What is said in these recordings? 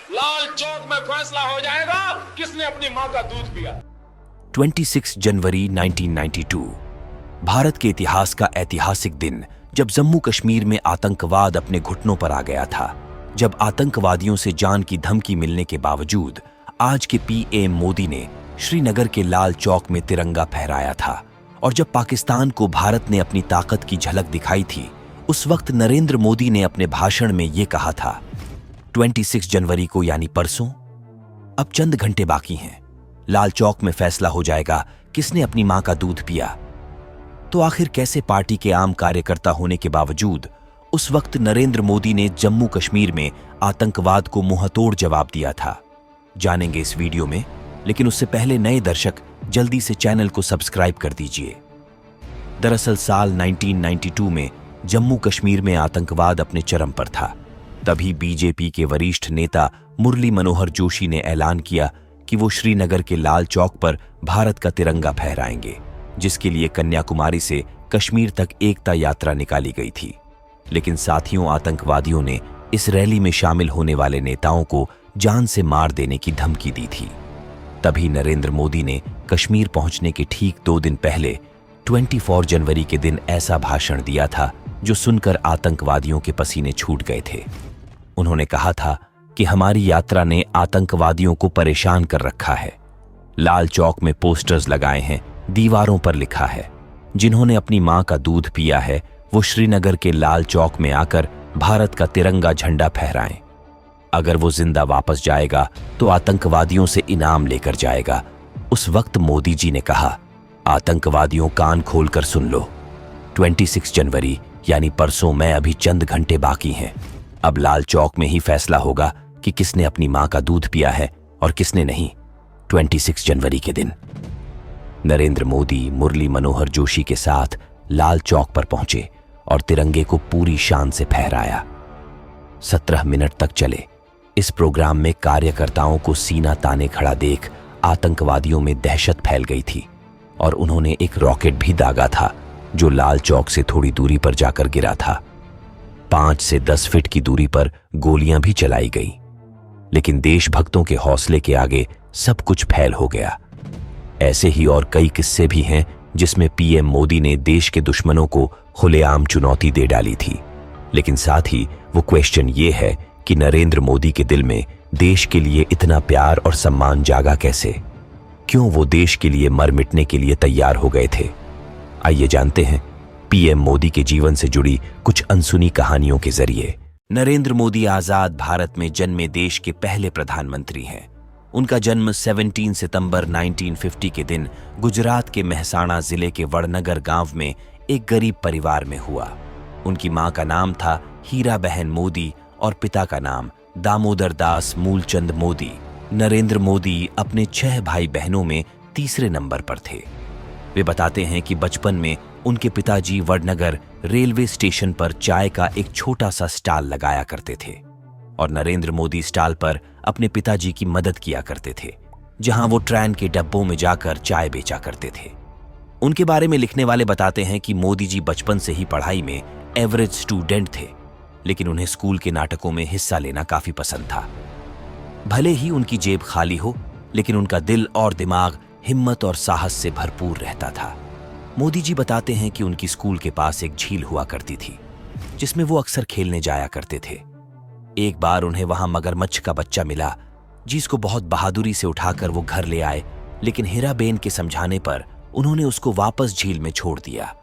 लाल चौक में फैसला हो जाएगा किसने अपनी मां का दूध पिया। 26 जनवरी 1992 भारत के इतिहास का ऐतिहासिक दिन, जब जम्मू कश्मीर में आतंकवाद अपने घुटनों पर आ गया था। जब आतंकवादियों से जान की धमकी मिलने के बावजूद आज के पीएम मोदी ने श्रीनगर के लाल चौक में तिरंगा फहराया था। और जब पाकिस्तान को भारत ने अपनी ताकत की झलक दिखाई थी, उस वक्त नरेंद्र मोदी ने अपने भाषण में यह कहा था, 26 जनवरी को यानी परसों, अब चंद घंटे बाकी हैं, लाल चौक में फैसला हो जाएगा किसने अपनी मां का दूध पिया। तो आखिर कैसे पार्टी के आम कार्यकर्ता होने के बावजूद उस वक्त नरेंद्र मोदी ने जम्मू कश्मीर में आतंकवाद को मुंहतोड़ जवाब दिया था, जानेंगे इस वीडियो में। लेकिन उससे पहले नए दर्शक जल्दी से चैनल को सब्सक्राइब कर दीजिए। दरअसल साल 1992 में जम्मू कश्मीर में आतंकवाद अपने चरम पर था। तभी बीजेपी के वरिष्ठ नेता मुरली मनोहर जोशी ने ऐलान किया कि वो श्रीनगर के लाल चौक पर भारत का तिरंगा फहराएंगे, जिसके लिए कन्याकुमारी से कश्मीर तक एकता यात्रा निकाली गई थी। लेकिन साथियों, आतंकवादियों ने इस रैली में शामिल होने वाले नेताओं को जान से मार देने की धमकी दी थी। तभी नरेंद्र मोदी ने कश्मीर पहुंचने के ठीक 2 दिन पहले 24 जनवरी के दिन ऐसा भाषण दिया था जो सुनकर आतंकवादियों के पसीने छूट गए थे। उन्होंने कहा था कि हमारी यात्रा ने आतंकवादियों को परेशान कर रखा है। लाल चौक में पोस्टर्स लगाए हैं, दीवारों पर लिखा है, जिन्होंने अपनी मां का दूध पिया है वो श्रीनगर के लाल चौक में आकर भारत का तिरंगा झंडा फहराएं। अगर वो जिंदा वापस जाएगा तो आतंकवादियों से इनाम लेकर जाएगा। उस वक्त मोदी जी ने कहा, आतंकवादियों कान खोलकर सुन लो, 26 जनवरी यानी परसों में अभी चंद घंटे बाकी हैं। अब लाल चौक में ही फैसला होगा कि किसने अपनी मां का दूध पिया है और किसने नहीं। 26 जनवरी के दिन नरेंद्र मोदी मुरली मनोहर जोशी के साथ लाल चौक पर पहुंचे और तिरंगे को पूरी शान से फहराया। 17 मिनट तक चले इस प्रोग्राम में कार्यकर्ताओं को सीना ताने खड़ा देख आतंकवादियों में दहशत फैल गई थी और उन्होंने एक रॉकेट भी दागा था जो लाल चौक से थोड़ी दूरी पर जाकर गिरा था। 5 से 10 फीट की दूरी पर गोलियां भी चलाई गई। लेकिन देशभक्तों के हौसले के आगे सब कुछ फैल हो गया। ऐसे ही और कई किस्से भी हैं जिसमें पीएम मोदी ने देश के दुश्मनों को खुलेआम चुनौती दे डाली थी। लेकिन साथ ही वो क्वेश्चन ये है कि नरेंद्र मोदी के दिल में देश के लिए इतना प्यार और सम्मान जागा कैसे? क्यों वो देश के लिए मर मिटने के लिए तैयार हो गए थे? आइए जानते हैं पीएम मोदी के जीवन से जुड़ी कुछ अनसुनी कहानियों के जरिए। नरेंद्र मोदी आजाद भारत में जन्मे देश के पहले प्रधानमंत्री हैं। उनका जन्म 17 सितंबर 1950 के दिन गुजरात के मेहसाणा जिले के वड़नगर गांव में एक गरीब परिवार में हुआ। उनकी मां का नाम था हीरा बहन मोदी और पिता का नाम दामोदर दास मूलचंद मोदी। नरेंद्र मोदी अपने 6 भाई बहनों में तीसरे नंबर पर थे। वे बताते हैं कि बचपन में उनके पिताजी वडनगर रेलवे स्टेशन पर चाय का एक छोटा सा स्टॉल लगाया करते थे और नरेंद्र मोदी स्टॉल पर अपने पिताजी की मदद किया करते थे, जहां वो ट्रेन के डब्बों में जाकर चाय बेचा करते थे। उनके बारे में लिखने वाले बताते हैं कि मोदी जी बचपन से ही पढ़ाई में एवरेज स्टूडेंट थे, लेकिन उन्हें स्कूल के नाटकों में हिस्सा लेना काफी पसंद था। भले ही उनकी जेब खाली हो, लेकिन उनका दिल और दिमाग हिम्मत और साहस से भरपूर रहता था। मोदी जी बताते हैं कि उनकी स्कूल के पास एक झील हुआ करती थी, जिसमें वो अक्सर खेलने जाया करते थे। एक बार उन्हें वहां मगरमच्छ का बच्चा मिला, जिसको बहुत बहादुरी से उठाकर वो घर ले आए, लेकिन हीराबेन के समझाने पर उन्होंने उसको वापस झील में छोड़ दिया।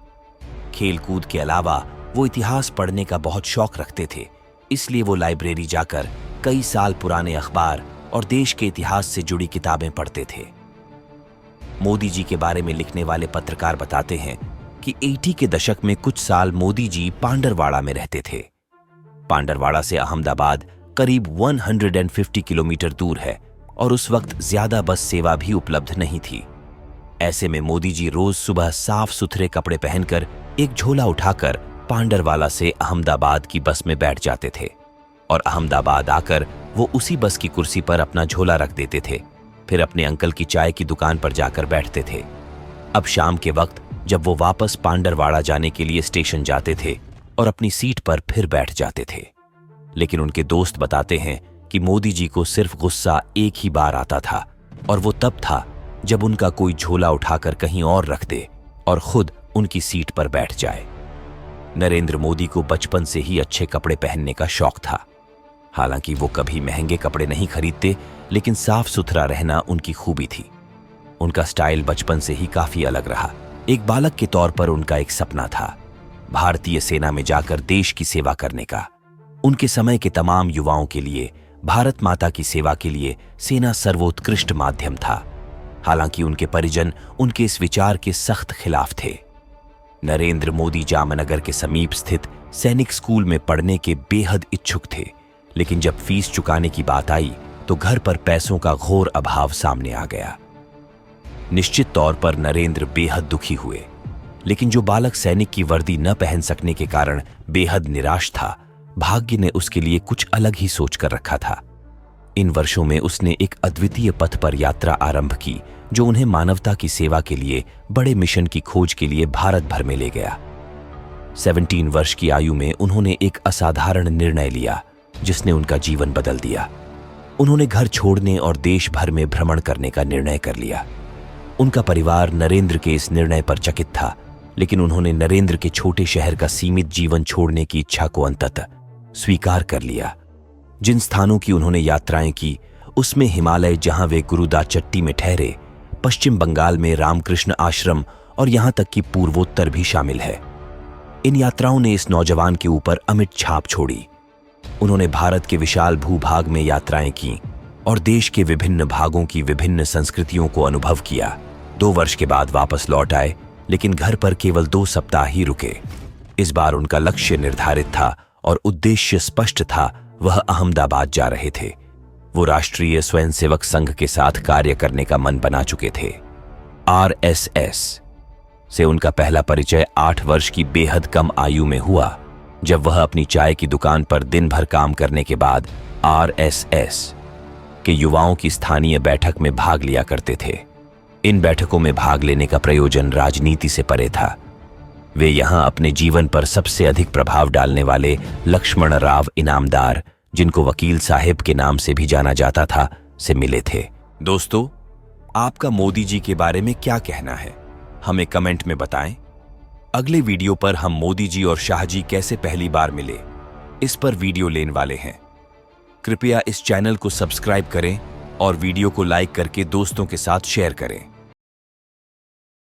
खेल कूद के अलावा वो इतिहास पढ़ने का बहुत शौक रखते थे, इसलिए वो लाइब्रेरी जाकर कई साल पुराने अखबार और देश के इतिहास से जुड़ी किताबें पढ़ते थे। मोदी जी के बारे में लिखने वाले पत्रकार बताते हैं कि 80 के दशक में कुछ साल मोदी जी पांडरवाड़ा में रहते थे। पांडरवाड़ा से अहमदाबाद करीब 150 किलोमीटर दूर है और उस वक्त ज्यादा बस सेवा भी उपलब्ध नहीं थी। ऐसे में मोदी जी रोज सुबह साफ सुथरे कपड़े पहनकर एक झोला उठाकर पांडरवाला से अहमदाबाद की बस में बैठ जाते थे और अहमदाबाद आकर वो उसी बस की कुर्सी पर अपना झोला रख देते थे। फिर अपने अंकल की चाय की दुकान पर जाकर बैठते थे। अब शाम के वक्त जब वो वापस पांडरवाड़ा जाने के लिए स्टेशन जाते थे और अपनी सीट पर फिर बैठ जाते थे। लेकिन उनके दोस्त बताते हैं कि मोदी जी को सिर्फ गुस्सा एक ही बार आता था, और वो तब था जब उनका कोई झोला उठाकर कहीं और रख दे और खुद उनकी सीट पर बैठ जाए। नरेंद्र मोदी को बचपन से ही अच्छे कपड़े पहनने का शौक था। हालांकि वो कभी महंगे कपड़े नहीं खरीदते, लेकिन साफ सुथरा रहना उनकी खूबी थी। उनका स्टाइल बचपन से ही काफी अलग रहा। एक बालक के तौर पर उनका एक सपना था, भारतीय सेना में जाकर देश की सेवा करने का। उनके समय के तमाम युवाओं के लिए भारत माता की सेवा के लिए सेना सर्वोत्कृष्ट माध्यम था। हालांकि उनके परिजन उनके इस विचार के सख्त खिलाफ थे। नरेंद्र मोदी जामनगर के समीप स्थित सैनिक स्कूल में पढ़ने के बेहद इच्छुक थे, लेकिन जब फीस चुकाने की बात आई तो घर पर पैसों का घोर अभाव सामने आ गया। निश्चित तौर पर नरेंद्र बेहद दुखी हुए, लेकिन जो बालक सैनिक की वर्दी न पहन सकने के कारण बेहद निराश था, भाग्य ने उसके लिए कुछ अलग ही सोच कर रखा था। इन वर्षों में उसने एक अद्वितीय पथ पर यात्रा आरंभ की, जो उन्हें मानवता की सेवा के लिए बड़े मिशन की खोज के लिए भारत भर में ले गया। 17 वर्ष की आयु में उन्होंने एक असाधारण निर्णय लिया, जिसने उनका जीवन बदल दिया। उन्होंने घर छोड़ने और देश भर में भ्रमण करने का निर्णय कर लिया। उनका परिवार नरेंद्र के इस निर्णय पर चकित था, लेकिन उन्होंने नरेंद्र के छोटे शहर का सीमित जीवन छोड़ने की इच्छा को अंततः स्वीकार कर लिया। जिन स्थानों की उन्होंने यात्राएं की, उसमें हिमालय जहां वे गुरुदाचट्टी में ठहरे, पश्चिम बंगाल में रामकृष्ण आश्रम और यहां तक कि पूर्वोत्तर भी शामिल है। इन यात्राओं ने इस नौजवान के ऊपर अमिट छाप छोड़ी। उन्होंने भारत के विशाल भूभाग में यात्राएं की और देश के विभिन्न भागों की विभिन्न संस्कृतियों को अनुभव किया। 2 वर्ष के बाद वापस लौट आए, लेकिन घर पर केवल 2 सप्ताह ही रुके। इस बार उनका लक्ष्य निर्धारित था और उद्देश्य स्पष्ट था। वह अहमदाबाद जा रहे थे। वो राष्ट्रीय स्वयंसेवक संघ के साथ कार्य करने का मन बना चुके थे। आरएसएस से उनका पहला परिचय 8 वर्ष की बेहद कम आयु में हुआ, जब वह अपनी चाय की दुकान पर दिन भर काम करने के बाद आरएसएस के युवाओं की स्थानीय बैठक में भाग लिया करते थे। इन बैठकों में भाग लेने का प्रयोजन राजनीति से परे था। वे यहां अपने जीवन पर सबसे अधिक प्रभाव डालने वाले लक्ष्मण राव इनामदार, जिनको वकील साहिब के नाम से भी जाना जाता था, से मिले थे। दोस्तों, आपका मोदी जी के बारे में क्या कहना है, हमें कमेंट में बताएं। अगले वीडियो पर हम मोदी जी और शाह जी कैसे पहली बार मिले, इस पर वीडियो लेने वाले हैं। कृपया इस चैनल को सब्सक्राइब करें और वीडियो को लाइक करके दोस्तों के साथ शेयर करें।